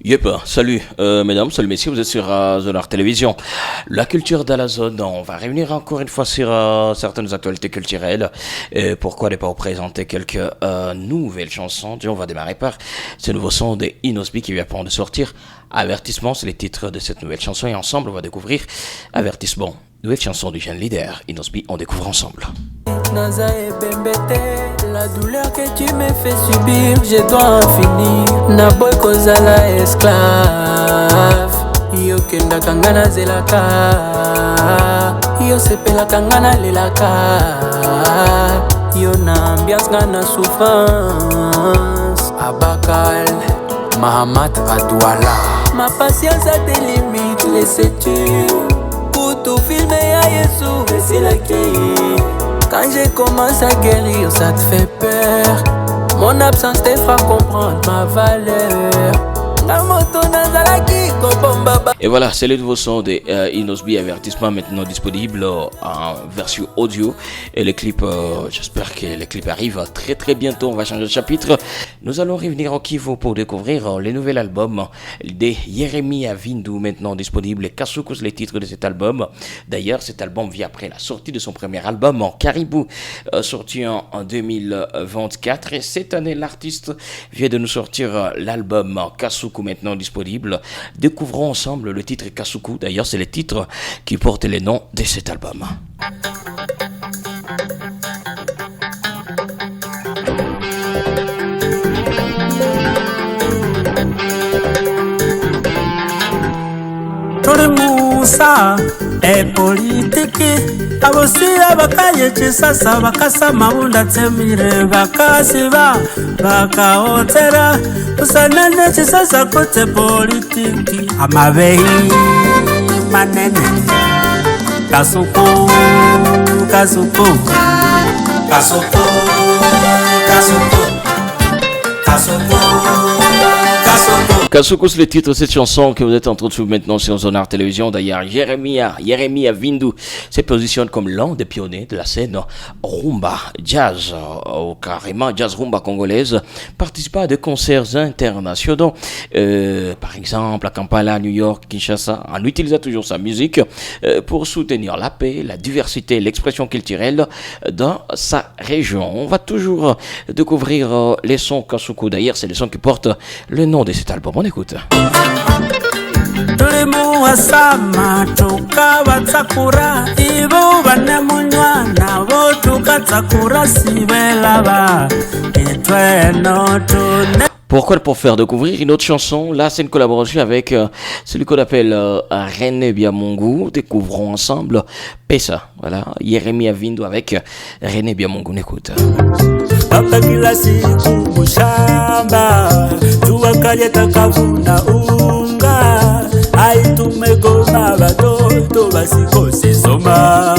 Yep, salut mesdames, salut messieurs, vous êtes sur Zonar Télévision. La culture de la zone, on va revenir encore une fois sur certaines actualités culturelles. Et pourquoi ne pas vous présenter quelques nouvelles chansons. On va démarrer par ce nouveau son de Inosby qui vient de sortir. Avertissement, c'est les titres de cette nouvelle chanson et ensemble on va découvrir Avertissement, nouvelle chanson du jeune leader Inosby, on découvre ensemble. Naza et Bembete, la douleur que tu me fais subir, je dois en finir. Na boy kozala esclave, yo kenda kangana zelaka, yo sepela kangana lelaka, yo na ambiance ngana souffrance. Abakal, Mahamat Adouala. Ma patience a des limites, laissez-tu pour tout filmer à Yesu, c'est la clé. Quand je commence à guérir, ça te fait peur. Mon absence te fera comprendre ma valeur. Et voilà, c'est le nouveau son de Inosby, Avertissement, maintenant disponible en version audio. Et le clip, j'espère que le clip arrive très très bientôt. On va changer de chapitre. Nous allons revenir au Kivu pour découvrir le nouvel album de Yeremi Avindu, maintenant disponible. Kasukus, les titres de cet album. D'ailleurs, cet album vient après la sortie de son premier album en Caribou, sorti en 2024. Et cette année, l'artiste vient de nous sortir l'album Kasuku, maintenant disponible. Découvrons ensemble le titre Kasuku. D'ailleurs, c'est le titre qui porte le nom de cet album. Tole Musa e politiki abosira bakayeche sasa bakasa maunda temire bakasiba bakaotera usanene sasa kote politiki amabehi manene kasuku kasuku kasuku kasuku kasuku. Kasuku, c'est le titre de cette chanson que vous êtes en train de suivre maintenant sur Zonar Télévision. D'ailleurs, Yeremi Avindu se positionne comme l'un des pionniers de la scène rumba jazz, ou carrément jazz rumba congolaise, participe à des concerts internationaux, par exemple à Kampala, New York, Kinshasa, en utilisant toujours sa musique pour soutenir la paix, la diversité et l'expression culturelle dans sa région. On va toujours découvrir les sons Kasuku. D'ailleurs, c'est les sons qui portent le nom de cet album. On écoute. Pourquoi pour faire découvrir une autre chanson? Là, c'est une collaboration avec celui qu'on appelle René Biamungu. Découvrons ensemble Pesa. Voilà, Yeremi Avindu avec René Biamungu. On écoute. Papa kila siku mushamba tuwakaje takavuna unga ai tumegoma batoto basikose soma.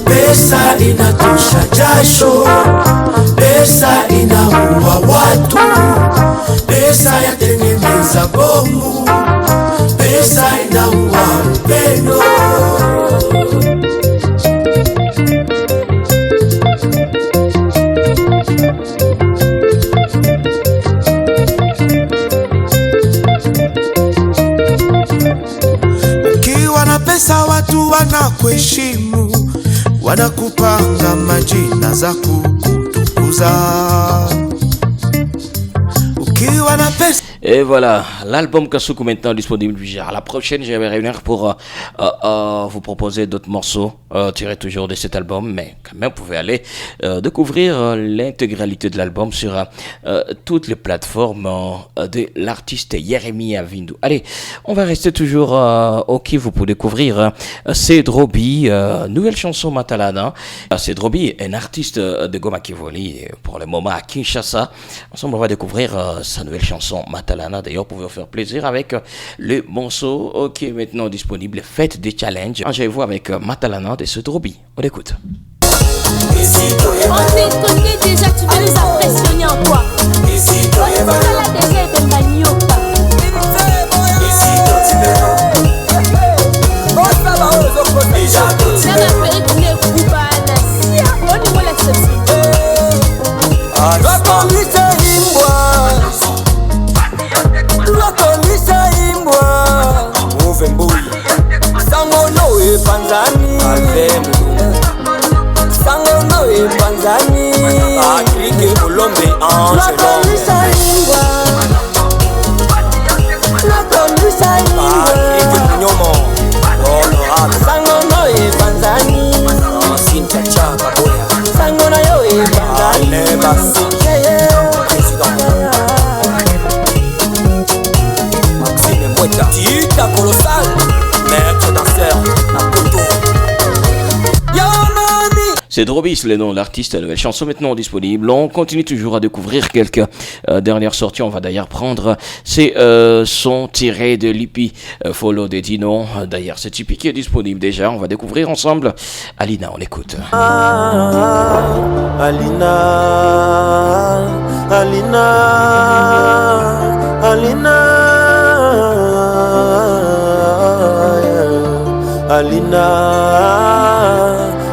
Pesa inatosha jasho, pesa inaua watu, pesa yatengeneza bomu, pesa inaua upendo. Pesa watu wanakuheshimu, wanakupanga majina za kukutukuza. Ukiwa na pesa. Et voilà, l'album Kasuku maintenant disponible. À la prochaine, je vais revenir pour vous proposer d'autres morceaux tirés toujours de cet album. Mais quand même, vous pouvez aller découvrir l'intégralité de l'album sur toutes les plateformes de l'artiste Yeremi Avindu. Allez, on va rester toujours au Kivu pour découvrir Cedrobi, nouvelle chanson Matalana. Cedrobi est un artiste de Goma Kivoli pour le moment à Kinshasa. Ensemble, on va découvrir sa nouvelle chanson Matalana. D'ailleurs, vous pouvez vous faire plaisir avec le morceau qui est maintenant disponible. Faites des challenges. Engagez-vous avec Matalana de Cedrobi. On écoute. On connaît déjà, tu veux nous impressionner en quoi? On est là déjà et de manioca. Panzani Sango no e Panzani Patrick Olombe Angelon Patrick Nyomo Honorable Sango no e Panzani Cynthia Chaka Boya Sango na yo e Panzani Président Maxime Mweta Tita Colossal Maître danseur Napoto C'est Drobis, le nom de l'artiste, la nouvelle chanson maintenant disponible. On continue toujours à découvrir quelques dernières sorties. On va d'ailleurs prendre ces sons tirés de l'IPI Follow de Dino. D'ailleurs, c'est typique qui est disponible déjà. On va découvrir ensemble. Alina, on écoute. Alina, Alina, Alina, Alina,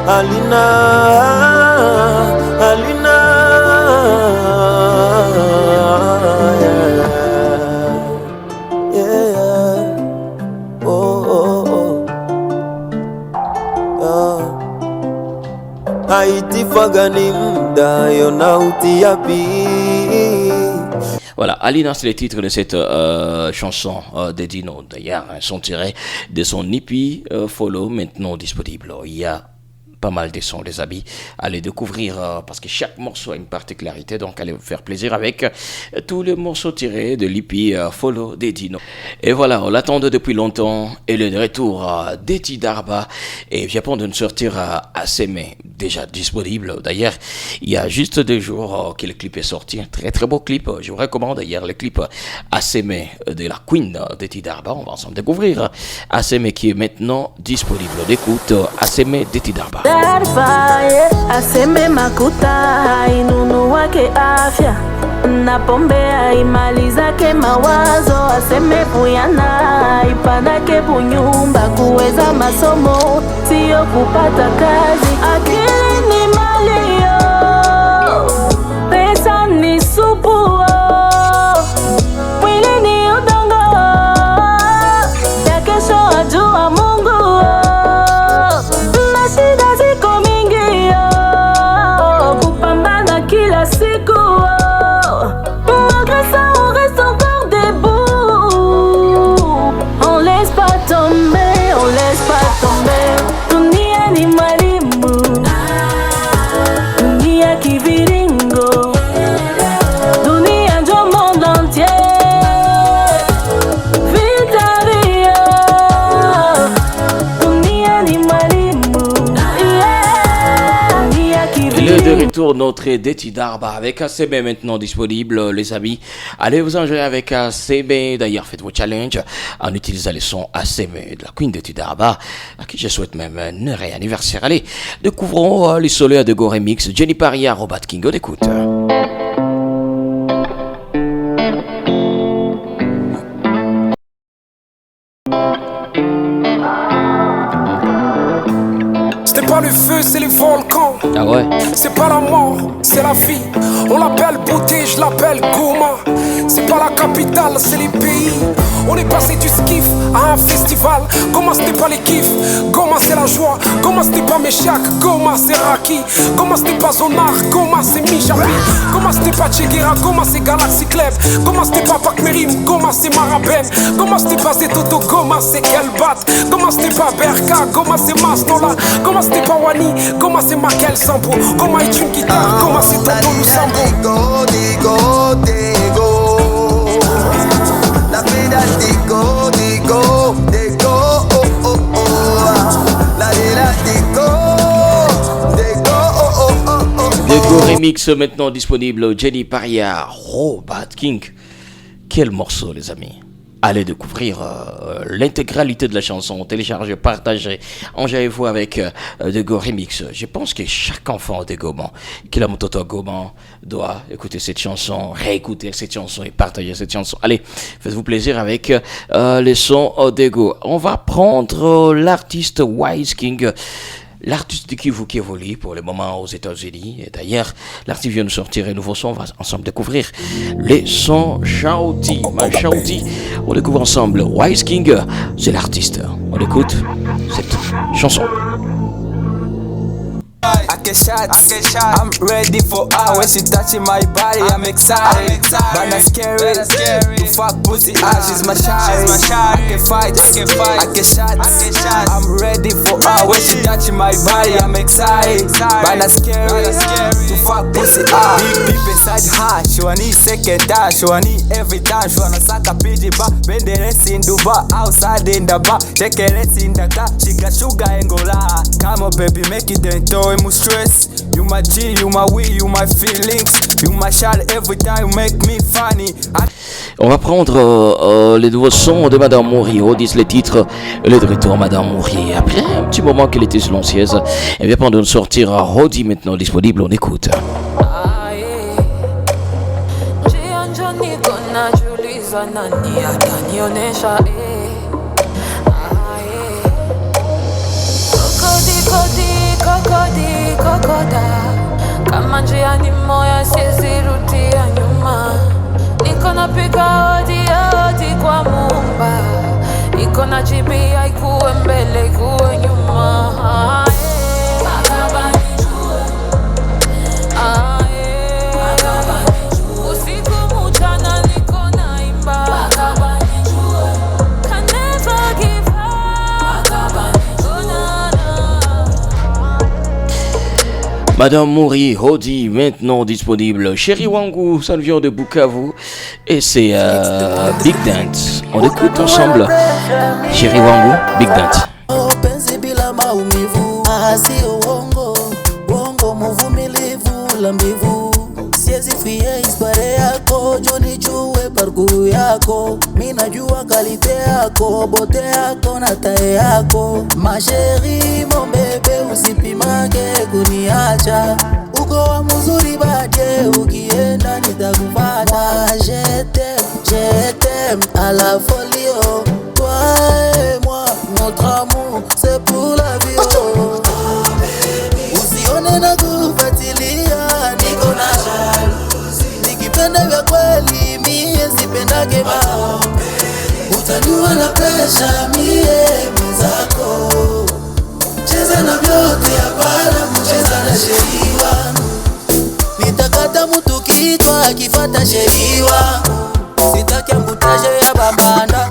Alina, Alina, yeah. Oh. Haiti fagani mda yona uti yapi. Voilà, Alina, c'est le titre de cette chanson de Dino. D'ailleurs, un son tiré de son hippie Follow, maintenant disponible. Il y a pas mal de sons, les amis. Allez découvrir, parce que chaque morceau a une particularité, donc allez vous faire plaisir avec tous les morceaux tirés de l'hippie Follow de Dino. Et voilà, on l'attendait depuis longtemps, et le retour d'Eti Darba, et vient de nous sortir à Sémé, déjà disponible. D'ailleurs, il y a juste 2 jours que le clip est sorti, un très très beau clip. Je vous recommande d'ailleurs le clip à Sémé de la Queen d'Eti Darba. On va ensemble découvrir à Sémé qui est maintenant disponible. On écoute à Sémé d'Eti Darba. Darba, aseme makuta inunu wake afya na pombe aimalizake mawazo, aseme puyana ipanake punyumba, kuweza masomo sio kupata kazi, akili ni malio, pesa ni supu, mwili ni udongo, ya kesho ajua Mungu. Retour notre Eti Darba avec ACB maintenant disponible, les amis. Allez vous en jouer avec ACB. D'ailleurs, faites vos challenges en utilisant les sons ACB de la Queen d'Eti Darba, à qui je souhaite même un heureux anniversaire. Allez, découvrons les soleils de Go Remix, Jenny Paria, Robert King, on écoute. C'est pas le feu, c'est les volcans. Ah ouais. C'est pas la mort, c'est la vie. On l'appelle beauté, je l'appelle Goma. C'est pas la capitale, c'est les pays. On est passé du skiff à un festival. Goma c'était pas les kiffs, Goma c'est la joie. Goma c'était pas Meshach, Goma c'est Raki. Goma c'était pas Zonar, Goma c'est Mijapi. Goma c'était pas Che Guevara, Goma c'est Galaxy Club. Goma c'était pas Pac Merim, Goma c'est Maraben. Goma c'était pas Zetoto, Goma c'est Kelbat. Goma c'était pas Berka, Goma c'est Masnola. Goma c'était pas Wani, Goma c'est Markel Sambo. Goma est une guitare, Goma c'est Toto Lusambo. Digo. La vida digo, oh, oh, oh. La vida digo, oh, oh, oh. Go Remix maintenant disponible, Jenny Paria, Robert King. Quel morceau, les amis. Allez découvrir l'intégralité de la chanson, téléchargez, partagez, enjoyez-vous avec de Go Remix. Je pense que chaque enfant de Goman, qui la mototo Goman, doit écouter cette chanson, réécouter cette chanson et partager cette chanson. Allez, faites-vous plaisir avec les sons de Go. On va prendre l'artiste Wise King. l'artiste du Kivu qui évolue pour le moment aux États-Unis. Et d'ailleurs, l'artiste vient de sortir un nouveau son. On va ensemble découvrir les sons Shouty. Shouty. On découvre ensemble Wise King. C'est l'artiste. On écoute cette chanson. I get shots. I'm ready for her. When she touching my body, I'm excited. But not scary. To fuck pussy, she's my shawty. I can fight. I get shots. I'm ready for her. When she touching my body, I'm excited. But not scary. To fuck pussy, deep inside her. She want need second time. She want need every time. She wanna suck a PG bar. Bend the rest in Dubai. Outside in the bar. Take a rest in the car. She got sugar and go la. Come on, baby, make it enjoy. Stress. You my G, you my we, you my feelings. You my shot every time, you make me funny. On va prendre les nouveaux sons de Madame Mouri. On dit les titres. Elle est de retour, Madame Mouri. Après un petit moment qu'elle était silencieuse, elle vient de sortir à Rodi maintenant disponible. On écoute. Kokoda kama njiani moya siwezi rudia nyuma, niko napiga odi kwa Muumba, niko najibia ikuwe mbele ikuwe nyuma. Usiku mchana niko naimba, can never give up. Madame Mouri, Hodi, maintenant disponible. Chéri Wangu, ça vient de Bukavu. Et c'est Big Dance. On écoute ensemble. Chéri Wangu, Big Dance. Penzi bila maumivu, sio uongo mvumilivu la mbivu. Siwezi fie historia yako, joni jue parcours yako. Mimi najua kalite yako, bote yako na tae yako. Ma chérie, mon bébé, usipimage kuniacha. Uko wa mzuri baadaye, ukienda nitakufata. Je t'aime à la folie, oh. Toi et moi, notre amour, c'est pour la vie, oh. Usione na kufatilia, niko na jalousie. Nikipenda vya kweli, mie sipendage ma. Utajua na presha, mie mwenzako. Cheza na vyote hapana, mcheza na sheri wangu. Nitakata mtu kichwa akifata sheri wangu. Sitaki ambutaje ya babanda.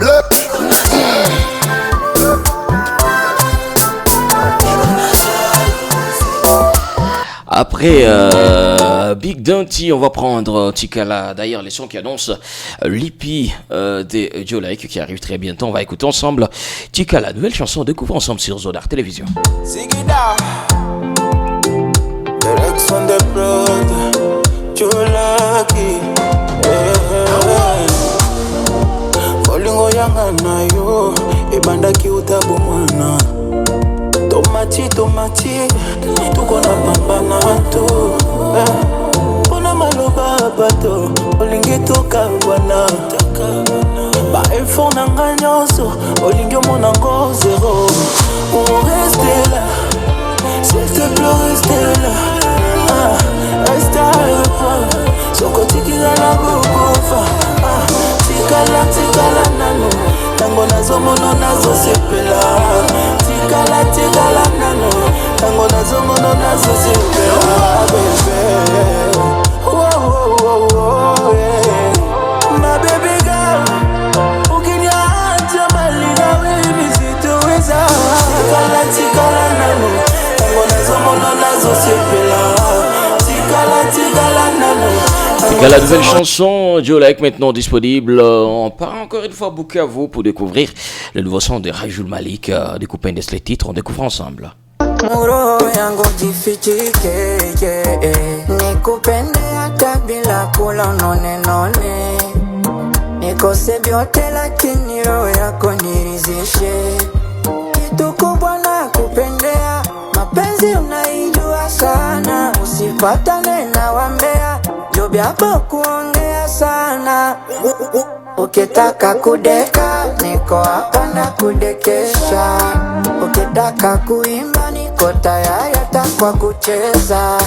Après Big Dante, on va prendre Tikala. D'ailleurs, les sons qui annoncent l'EP de Joe Like qui arrive très bientôt. On va écouter ensemble Tikala, nouvelle chanson. On découvre ensemble sur Zodar Télévision. Sigida, direction de prod, Joe Lucky. Bolingo yanga na yo, ebanda ki utabu mwana. Tomati, tuko na pambana to. Pona maloba bato, olingi toka wana. Ba effort nanga nyonso, olingi omona ngo zéro. On reste là, s'il te plaît reste là. Reste à reprendre, soko tikila na gogofa. Tikala nano, tango nazo mono nazo sepela. Tikala nano, tango nazo mono nazo sepela. Baby, oh, yeah. My baby girl, ukiniacha malina wewe sitoweza. Tikala nano, tango nazo mono nazo sepela. Tikala nano. La nouvelle chanson, Joe Like maintenant disponible. On part encore une fois à Bukavu pour découvrir le nouveau son de Rajul Malik. Découper les titres, on découvre ensemble. Muro yangu jifichike, nikupende hata bila kula none. Nikose vyote lakini roho yako niridhishe. Kitu kubwa na kupendea, mapenzi unaijua sana. Usipatane na wambea, job yako kuongea sana. Ukitaka kudeka, niko hapa na kudekesha. Ukitaka kuimba, niko niko tayari hata kwa kucheza.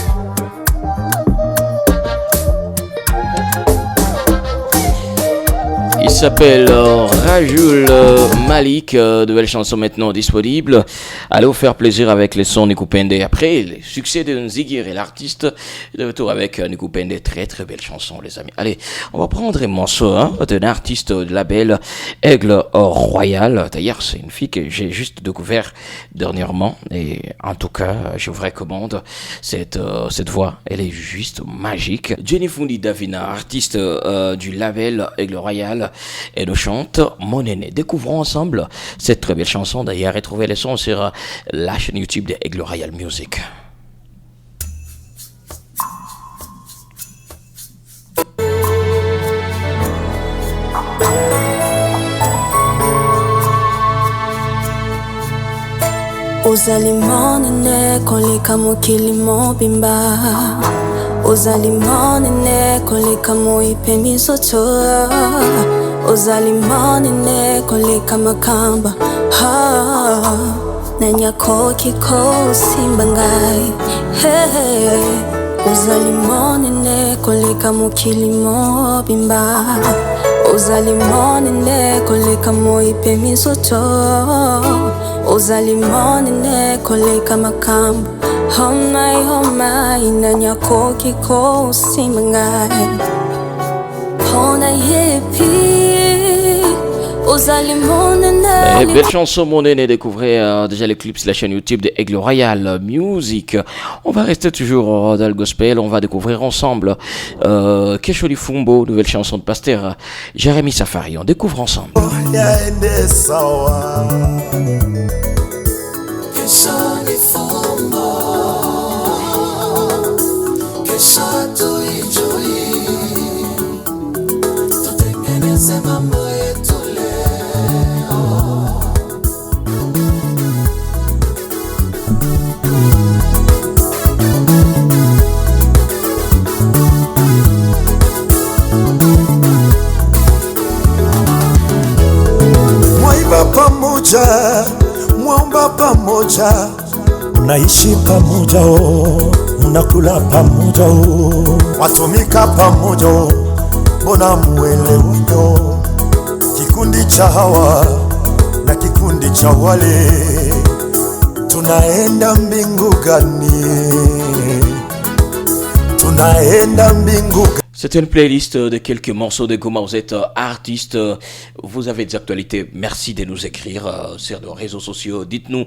Il s'appelle Rajoul Malik, de belles chansons maintenant disponibles. Allez vous faire plaisir avec les sons Nikou Pende. Après les succès de Nzigir et l'artiste, de retour avec Nikou Pende. Très très belles chansons les amis. Allez, on va prendre un morceau d'un artiste de label Aigle Royal. D'ailleurs c'est une fille que j'ai juste découvert dernièrement. Et en tout cas je vous recommande cette voix. Elle est juste magique. Jenny Fundi Davina, artiste du label Aigle Royal. Et nous chante Mon Aîné. Découvrons ensemble cette très belle chanson. D'ailleurs, retrouvez les sons sur la chaîne YouTube de Aigle Royal Music. Ozali monene koleka mokili mobimba, ozali monene koleka moipe misoto, ozali monene koleka makamba, nanyako kiko simba ngai, ozali monene koleka mokili mobimba, ozali monene koleka moipe misoto, ozali monene koleka makamba, oh my, nanyako kiko simba ngai, pona yepi. Belle chanson Mon Aîné, découvrez déjà les clips sur la chaîne YouTube de Aigle Royal Music. On va rester toujours dans le gospel, on va découvrir ensemble Kesholi Fumbo, nouvelle chanson de pasteur Jérémy Safari. On découvre ensemble. Kesholi Fumbo, Keshato Ijoi, tutengeneze mambo yetu leo. Mwaiba pamoja, mwaomba pamoja, unaishi pamoja, unakula pamoja, watumika pamoja, mbona muelewanyo? Kikundi cha hawa na kikundi cha wale, tunaenda mbingu gani? Tunaenda mbingu gani? C'est une playlist de quelques morceaux de Goma. Vous êtes artiste, vous avez des actualités. Merci de nous écrire sur nos réseaux sociaux. Dites-nous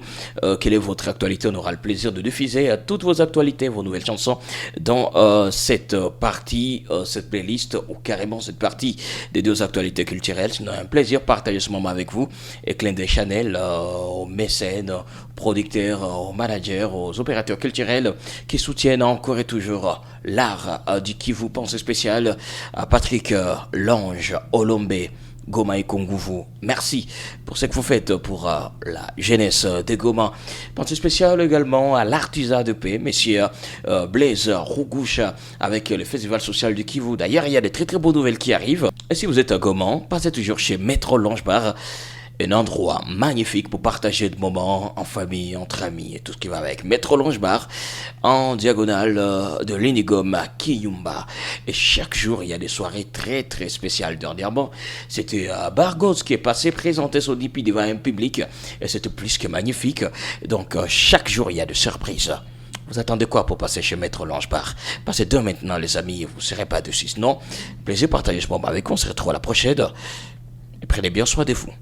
quelle est votre actualité. On aura le plaisir de diffuser toutes vos actualités, vos nouvelles chansons dans cette partie, cette playlist ou carrément cette partie des deux actualités culturelles. C'est un plaisir de partager ce moment avec vous. Et clin d'œil Chanel, aux mécènes, aux producteurs, aux managers, aux opérateurs culturels qui soutiennent encore et toujours l'art du Kivu. Pensée spéciale à Patrick Lange, Olombe, Goma et Kongouvou. Merci pour ce que vous faites pour la jeunesse de Goma. Pensée spéciale également à l'artisan de paix, messieurs Blaise Rougouche, avec le festival social du Kivu. D'ailleurs, il y a des très très bonnes nouvelles qui arrivent. Et si vous êtes à Goma, passez toujours chez Maître Lange Bar. Un endroit magnifique pour partager des moments en famille, entre amis et tout ce qui va avec. Maître Lange Bar, en diagonale de l'Inigom à Kiyumba. Et chaque jour, il y a des soirées très très spéciales. Dernièrement, c'était Bargos qui est passé présenter son hippie devant un public. Et c'était plus que magnifique. Donc, chaque jour, il y a des surprises. Vous attendez quoi pour passer chez Maître Lange Bar? Passez deux maintenant, les amis, vous ne serez pas dessus. Sinon, plaisir de partager ce moment avec vous. On se retrouve à la prochaine. Et prenez bien soin de vous.